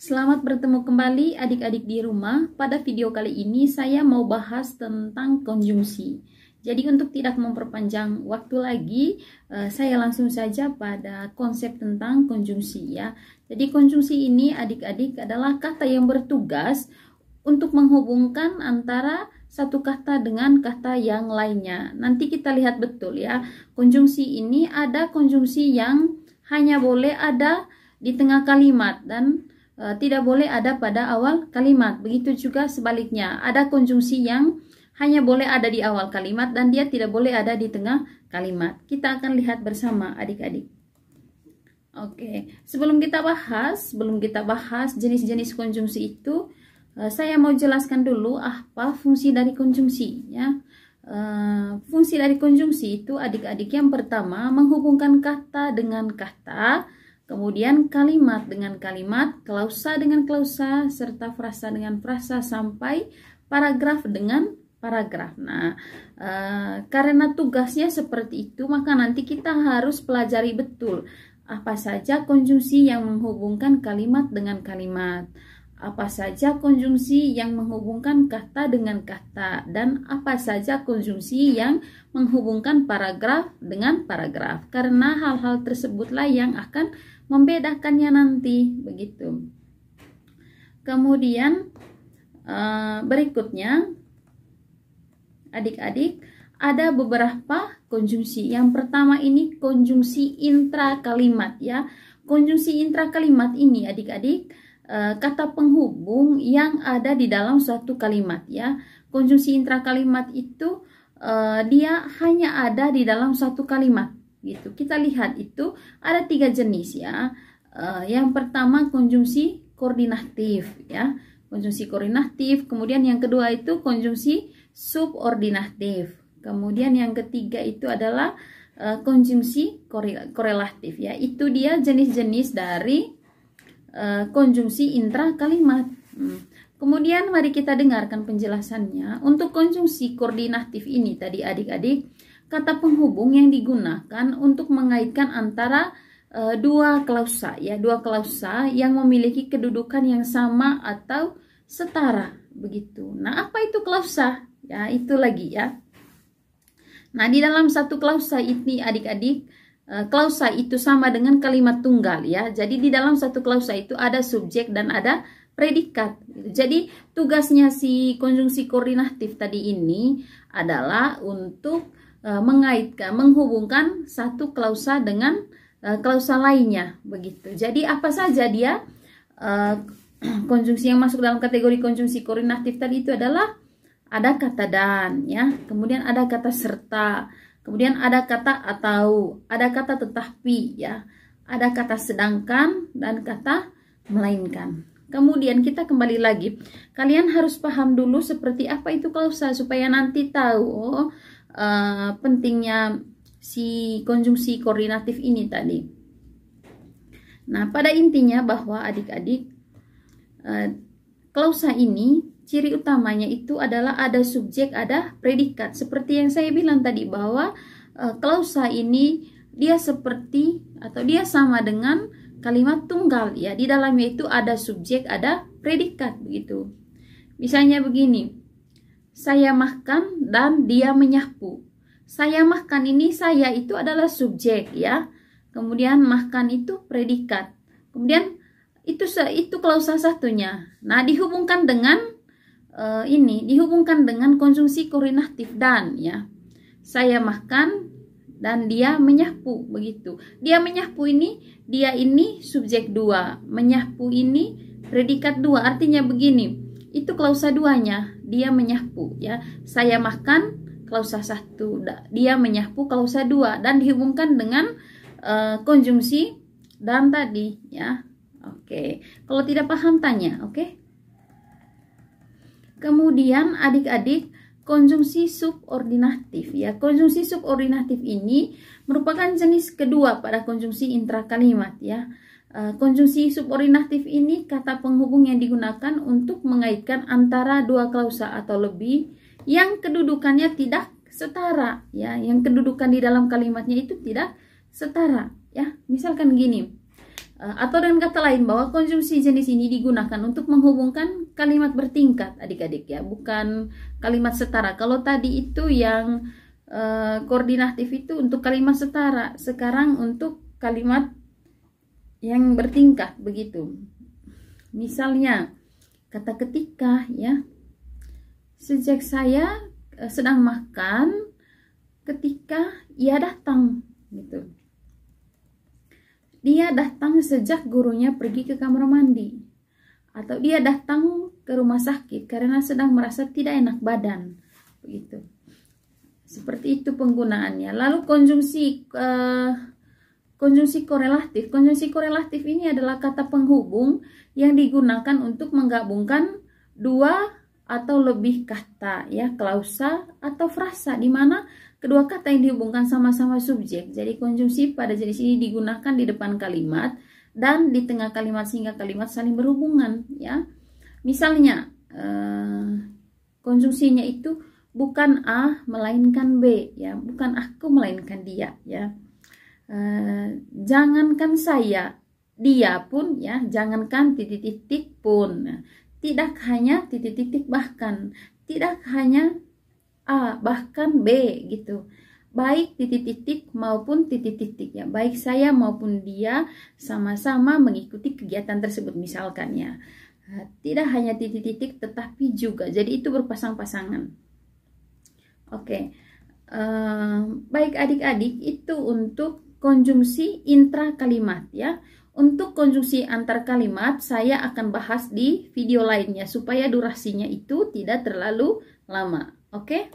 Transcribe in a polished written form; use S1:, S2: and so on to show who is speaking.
S1: Selamat bertemu kembali adik-adik di rumah. Pada video kali ini saya mau bahas tentang konjungsi. Jadi untuk tidak memperpanjang waktu lagi, saya langsung saja pada konsep tentang konjungsi ya. Jadi konjungsi ini adik-adik adalah kata yang bertugas untuk menghubungkan antara satu kata dengan kata yang lainnya. Nanti kita lihat betul ya. Konjungsi ini ada konjungsi yang hanya boleh ada di tengah kalimat dan tidak boleh ada pada awal kalimat. Begitu juga sebaliknya, ada konjungsi yang hanya boleh ada di awal kalimat dan dia tidak boleh ada di tengah kalimat. Kita akan lihat bersama adik-adik. Oke, sebelum kita bahas jenis-jenis konjungsi itu, saya mau jelaskan dulu apa fungsi dari konjungsi ya. Fungsi dari konjungsi itu adik-adik yang pertama menghubungkan kata dengan kata, kemudian kalimat dengan kalimat, klausa dengan klausa, serta frasa dengan frasa, sampai paragraf dengan paragraf. Nah, karena tugasnya seperti itu, maka nanti kita harus pelajari betul apa saja konjungsi yang menghubungkan kalimat dengan kalimat, apa saja konjungsi yang menghubungkan kata dengan kata, dan apa saja konjungsi yang menghubungkan paragraf dengan paragraf. Karena hal-hal tersebutlah yang akan membedakannya nanti, begitu. Kemudian berikutnya adik-adik ada beberapa konjungsi. Yang pertama ini konjungsi intrakalimat ya. Konjungsi intrakalimat ini adik-adik kata penghubung yang ada di dalam suatu kalimat ya. Konjungsi intrakalimat itu dia hanya ada di dalam satu kalimat gitu. Kita lihat itu ada 3 jenis ya. Yang pertama konjungsi koordinatif ya, konjungsi koordinatif. Kemudian yang kedua itu konjungsi subordinatif. Kemudian yang ketiga itu adalah konjungsi korelatif ya. Itu dia jenis-jenis dari konjungsi intrakalimat. Kemudian mari kita dengarkan penjelasannya. Untuk konjungsi koordinatif ini tadi adik-adik, kata penghubung yang digunakan untuk mengaitkan antara dua klausa ya, dua klausa yang memiliki kedudukan yang sama atau setara begitu. Nah, apa itu klausa? Ya, itu lagi ya. Nah, di dalam satu klausa ini adik-adik, klausa itu sama dengan kalimat tunggal ya. Jadi di dalam satu klausa itu ada subjek dan ada predikat. Jadi tugasnya si konjungsi koordinatif tadi ini adalah untuk mengaitkan, menghubungkan satu klausa dengan klausa lainnya begitu. Jadi apa saja dia konjungsi yang masuk dalam kategori konjungsi koordinatif tadi itu adalah ada kata dan ya, kemudian ada kata serta, kemudian ada kata atau, ada kata tetapi ya, ada kata sedangkan dan kata melainkan. Kemudian kita kembali lagi, kalian harus paham dulu seperti apa itu klausa supaya nanti tahu pentingnya si konjungsi koordinatif ini tadi. Nah, pada intinya bahwa adik-adik klausa ini ciri utamanya itu adalah ada subjek, ada predikat. Seperti yang saya bilang tadi bahwa klausa ini dia seperti atau dia sama dengan kalimat tunggal ya. Di dalamnya itu ada subjek, ada predikat begitu. Misalnya begini, saya makan dan dia menyapu. Saya makan ini, saya itu adalah subjek ya. Kemudian makan itu predikat. Kemudian itu klausa satunya. Nah, dihubungkan dengan dihubungkan dengan konjungsi koordinatif dan ya. Saya makan dan dia menyapu begitu. Dia menyapu ini, dia ini subjek 2, menyapu ini predikat 2. Artinya begini, itu klausa 2-nya, dia menyapu ya. Saya makan klausa 1, dia menyapu klausa 2, dan dihubungkan dengan konjungsi dan tadi ya. Oke. Kalau tidak paham tanya, oke? Kemudian adik-adik, konjungsi subordinatif ya. Konjungsi subordinatif ini merupakan jenis kedua pada konjungsi intrakalimat ya. Konjungsi subordinatif ini kata penghubung yang digunakan untuk mengaitkan antara dua klausa atau lebih yang kedudukannya tidak setara ya. Yang kedudukan di dalam kalimatnya itu tidak setara ya. Misalkan gini. Atau dengan kata lain bahwa konjungsi jenis ini digunakan untuk menghubungkan kalimat bertingkat adik-adik ya, bukan kalimat setara. Kalau tadi itu yang koordinatif itu untuk kalimat setara, sekarang untuk kalimat yang bertingkat begitu. Misalnya kata ketika ya, sejak saya sedang makan ketika ia datang gitu. Dia datang sejak gurunya pergi ke kamar mandi. Atau dia datang ke rumah sakit karena sedang merasa tidak enak badan. Begitu. Seperti itu penggunaannya. Lalu konjungsi korelatif. Konjungsi korelatif ini adalah kata penghubung yang digunakan untuk menggabungkan dua atau lebih kata ya, klausa atau frasa, di mana kedua kata yang dihubungkan sama-sama subjek. Jadi konjungsi pada jenis ini digunakan di depan kalimat dan di tengah kalimat sehingga kalimat saling berhubungan ya. Misalnya konjungsinya itu bukan A melainkan B ya, bukan aku melainkan dia ya. Jangankan saya, dia pun ya, jangankan titik-titik pun. Tidak hanya titik-titik, bahkan tidak hanya A, bahkan B gitu. Baik titik-titik maupun titik-titik ya. Baik saya maupun dia sama-sama mengikuti kegiatan tersebut misalkan ya. Tidak hanya titik-titik tetapi juga. Jadi itu berpasang-pasangan. Oke. Baik adik-adik, itu untuk konjungsi intrakalimat ya. Untuk konjungsi antar kalimat saya akan bahas di video lainnya supaya durasinya itu tidak terlalu lama. Oke?